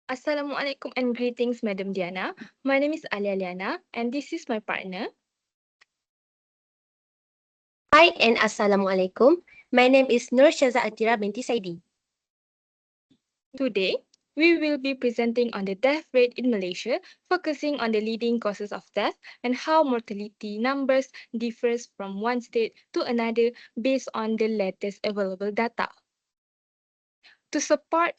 Assalamualaikum and greetings, Madam Diana. My name is Alya and this is my partner. Hi and Assalamualaikum. My name is Syaza binti Saidi. Today, we will be presenting on the death rate in Malaysia, focusing on the leading causes of death and how mortality numbers differs from one state to another based on the latest available data. To support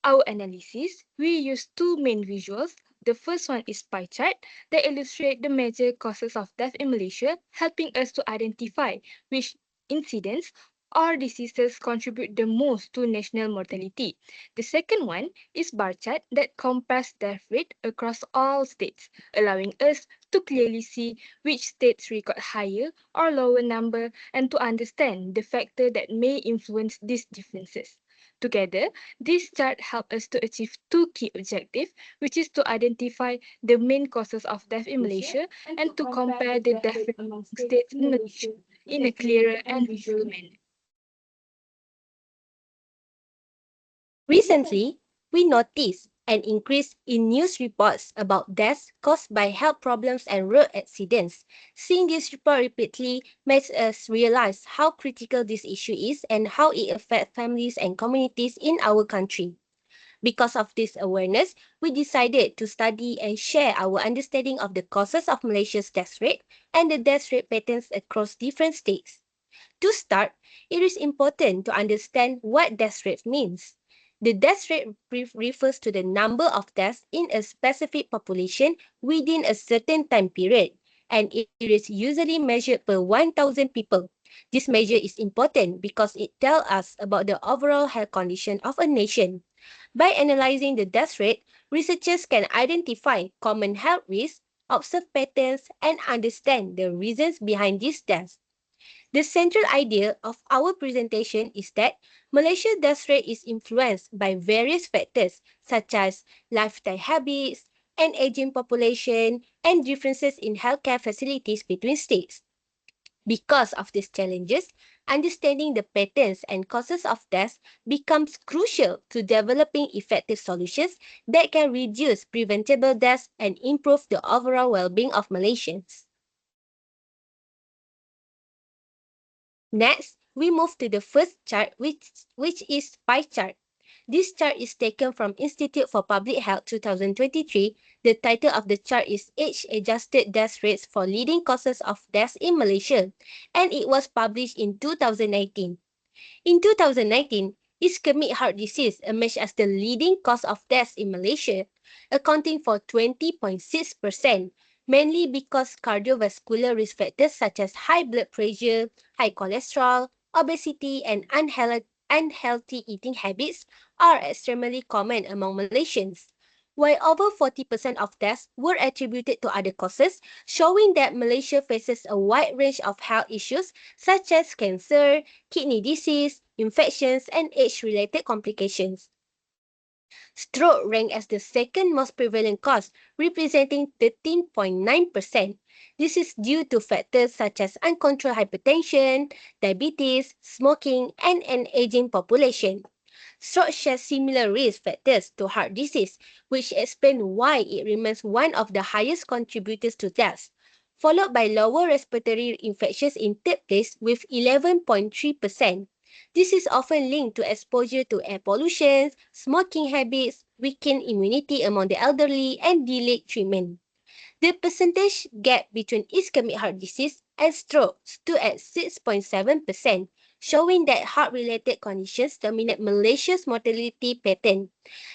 our analysis, we use two main visuals. The first one is pie chart that illustrate the major causes of death in Malaysia, helping us to identify which incidents or diseases contribute the most to national mortality. The second one is bar chart that compares death rate across all states, allowing us to clearly see which states record higher or lower number and to understand the factor that may influence these differences. Together, this chart helps us to achieve two key objectives, which is to identify the main causes of death in Malaysia and to compare the death rate among states in Malaysia in a clearer and visual manner. Recently, we noticed an increase in news reports about deaths caused by health problems and road accidents. Seeing this report repeatedly makes us realize how critical this issue is and how it affects families and communities in our country. Because of this awareness, we decided to study and share our understanding of the causes of Malaysia's death rate and the death rate patterns across different states. To start, it is important to understand what death rate means. The death rate refers to the number of deaths in a specific population within a certain time period, and it is usually measured per 1,000 people. This measure is important because it tells us about the overall health condition of a nation. By analyzing the death rate, researchers can identify common health risks, observe patterns, and understand the reasons behind these deaths. The central idea of our presentation is that Malaysia's death rate is influenced by various factors such as lifestyle habits, an aging population, and differences in healthcare facilities between states. Because of these challenges, understanding the patterns and causes of death becomes crucial to developing effective solutions that can reduce preventable deaths and improve the overall well-being of Malaysians. Next, we move to the first chart, which is pie chart. This chart is taken from Institute for Public Health 2023. The title of the chart is Age-Adjusted Death Rates for Leading Causes of Death in Malaysia, and it was published in 2019. In 2019, ischemic heart disease emerged as the leading cause of death in Malaysia, accounting for 20.6%, mainly because cardiovascular risk factors such as high blood pressure, high cholesterol, obesity, and unhealthy eating habits are extremely common among Malaysians. While over 40% of deaths were attributed to other causes, showing that Malaysia faces a wide range of health issues such as cancer, kidney disease, infections, and age-related complications. Stroke ranked as the second most prevalent cause, representing 13.9%. This is due to factors such as uncontrolled hypertension, diabetes, smoking, and an aging population. Stroke shares similar risk factors to heart disease, which explain why it remains one of the highest contributors to deaths, followed by lower respiratory infections in third place with 11.3%. This is often linked to exposure to air pollution, smoking habits, weakened immunity among the elderly, and delayed treatment. The percentage gap between ischemic heart disease and stroke stood at 6.7%, showing that heart-related conditions dominate Malaysia's mortality pattern.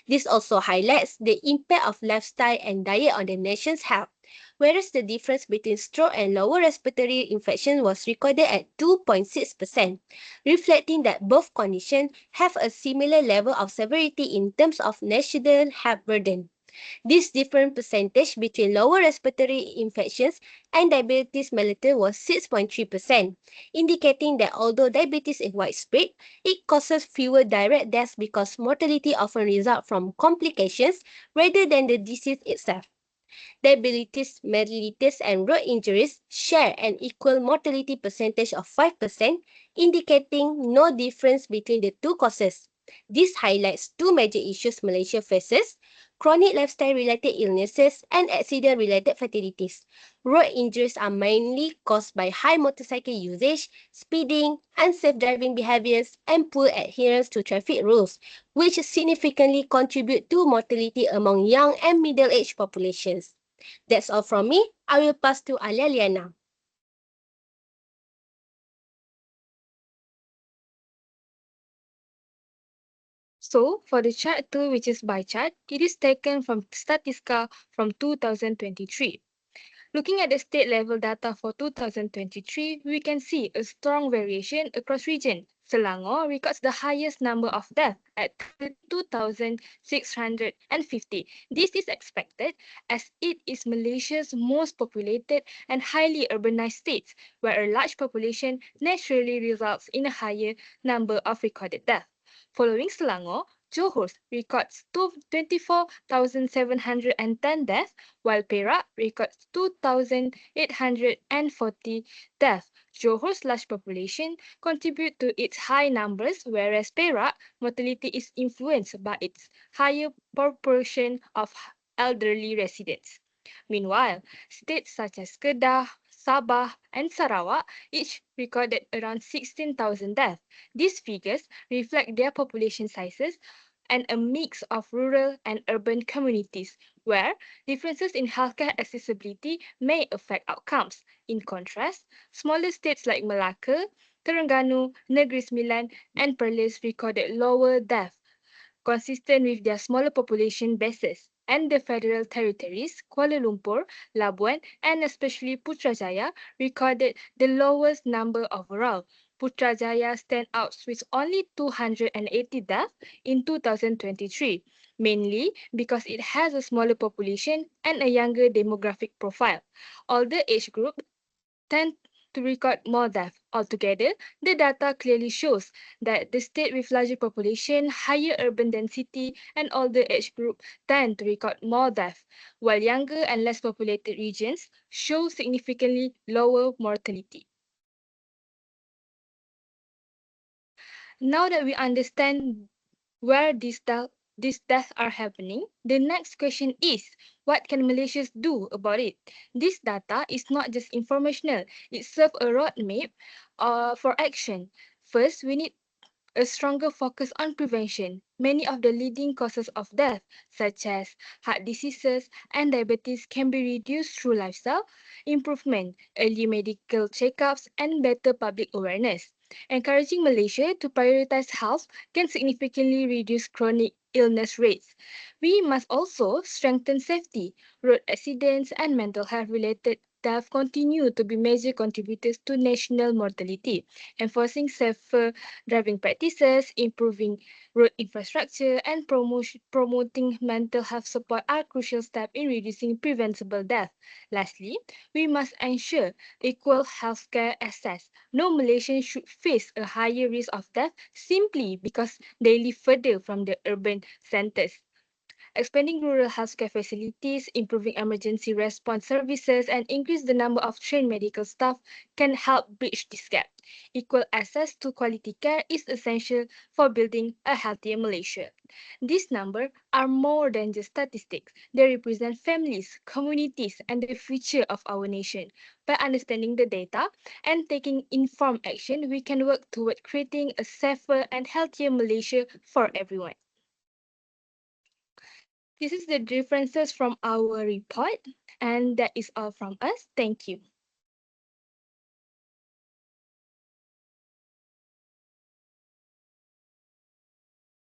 This also highlights the impact of lifestyle and diet on the nation's health, whereas the difference between stroke and lower respiratory infection was recorded at 2.6%, reflecting that both conditions have a similar level of severity in terms of national health burden. This different percentage between lower respiratory infections and diabetes mellitus was 6.3%, indicating that although diabetes is widespread, it causes fewer direct deaths because mortality often results from complications rather than the disease itself. Diabetes mellitus and road injuries share an equal mortality percentage of 5%, indicating no difference between the two causes. This highlights two major issues Malaysia faces: chronic lifestyle-related illnesses, and accident-related fatalities. Road injuries are mainly caused by high motorcycle usage, speeding, unsafe driving behaviors, and poor adherence to traffic rules, which significantly contribute to mortality among young and middle-aged populations. That's all from me. I will pass to Alya now. So, for the chart 2, which is by chart, it is taken from Statista from 2023. Looking at the state level data for 2023, we can see a strong variation across region. Selangor records the highest number of deaths at 32,650. This is expected as it is Malaysia's most populated and highly urbanized state, where a large population naturally results in a higher number of recorded deaths. Following Selangor, Johor records 24,710 deaths, while Perak records 2,840 deaths. Johor's large population contribute to its high numbers, whereas Perak mortality is influenced by its higher proportion of elderly residents. Meanwhile, states such as Kedah, Sabah, and Sarawak each recorded around 16,000 deaths. These figures reflect their population sizes and a mix of rural and urban communities, where differences in healthcare accessibility may affect outcomes. In contrast, smaller states like Malacca, Terengganu, Negeri Sembilan, and Perlis recorded lower deaths consistent with their smaller population bases, and the federal territories, Kuala Lumpur, Labuan, and especially Putrajaya, recorded the lowest number overall. Putrajaya stands out with only 280 deaths in 2023, mainly because it has a smaller population and a younger demographic profile. Older age group tend to record more deaths. Altogether, the data clearly shows that the state with larger population, higher urban density, and older age group tend to record more deaths, while younger and less populated regions show significantly lower mortality. Now that we understand where these deaths are happening, the next question is what can Malaysians do about it? This data is not just informational, it serves a roadmap for action. First, we need a stronger focus on prevention. Many of the leading causes of death, such as heart diseases and diabetes, can be reduced through lifestyle improvement, early medical checkups, and better public awareness. Encouraging Malaysia to prioritize health can significantly reduce chronic illness rates. We must also strengthen safety. Road accidents and mental health related deaths continue to be major contributors to national mortality. Enforcing safer driving practices, improving road infrastructure, and promoting mental health support are crucial steps in reducing preventable death. Lastly, we must ensure equal healthcare access. No Malaysian should face a higher risk of death simply because they live further from the urban centres. Expanding rural healthcare facilities, improving emergency response services, and increase the number of trained medical staff can help bridge this gap. Equal access to quality care is essential for building a healthier Malaysia. These numbers are more than just statistics. They represent families, communities, and the future of our nation. By understanding the data and taking informed action, we can work toward creating a safer and healthier Malaysia for everyone. This is the differences from our report, and that is all from us. Thank you.